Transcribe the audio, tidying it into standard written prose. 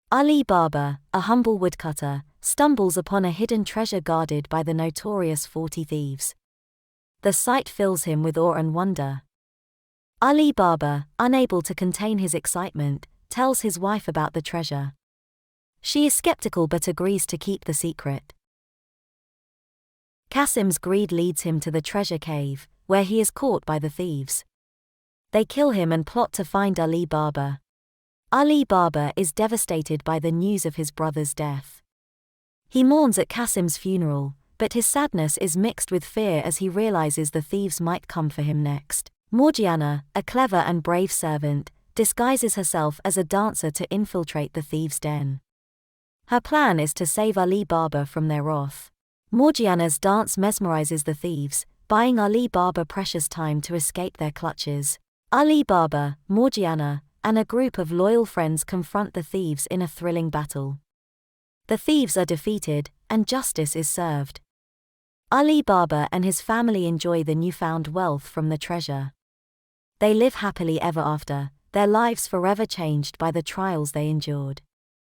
Ali Baba, a humble woodcutter, stumbles upon a hidden treasure guarded by the notorious 40 Thieves. The sight fills him with awe and wonder. Ali Baba, unable to contain his excitement, tells his wife about the treasure. She is skeptical but agrees to keep the secret. Kasim's greed leads him to the treasure cave, where he is caught by the thieves. They kill him and plot to find Ali Baba. Ali Baba is devastated by the news of his brother's death. He mourns at Kasim's funeral, but his sadness is mixed with fear as he realizes the thieves might come for him next. Morgiana, a clever and brave servant, disguises herself as a dancer to infiltrate the thieves' den. Her plan is to save Ali Baba from their wrath. Morgiana's dance mesmerizes the thieves, buying Ali Baba precious time to escape their clutches. Ali Baba, Morgiana, and a group of loyal friends confront the thieves in a thrilling battle. The thieves are defeated, and justice is served. Ali Baba and his family enjoy the newfound wealth from the treasure. They live happily ever after, their lives forever changed by the trials they endured.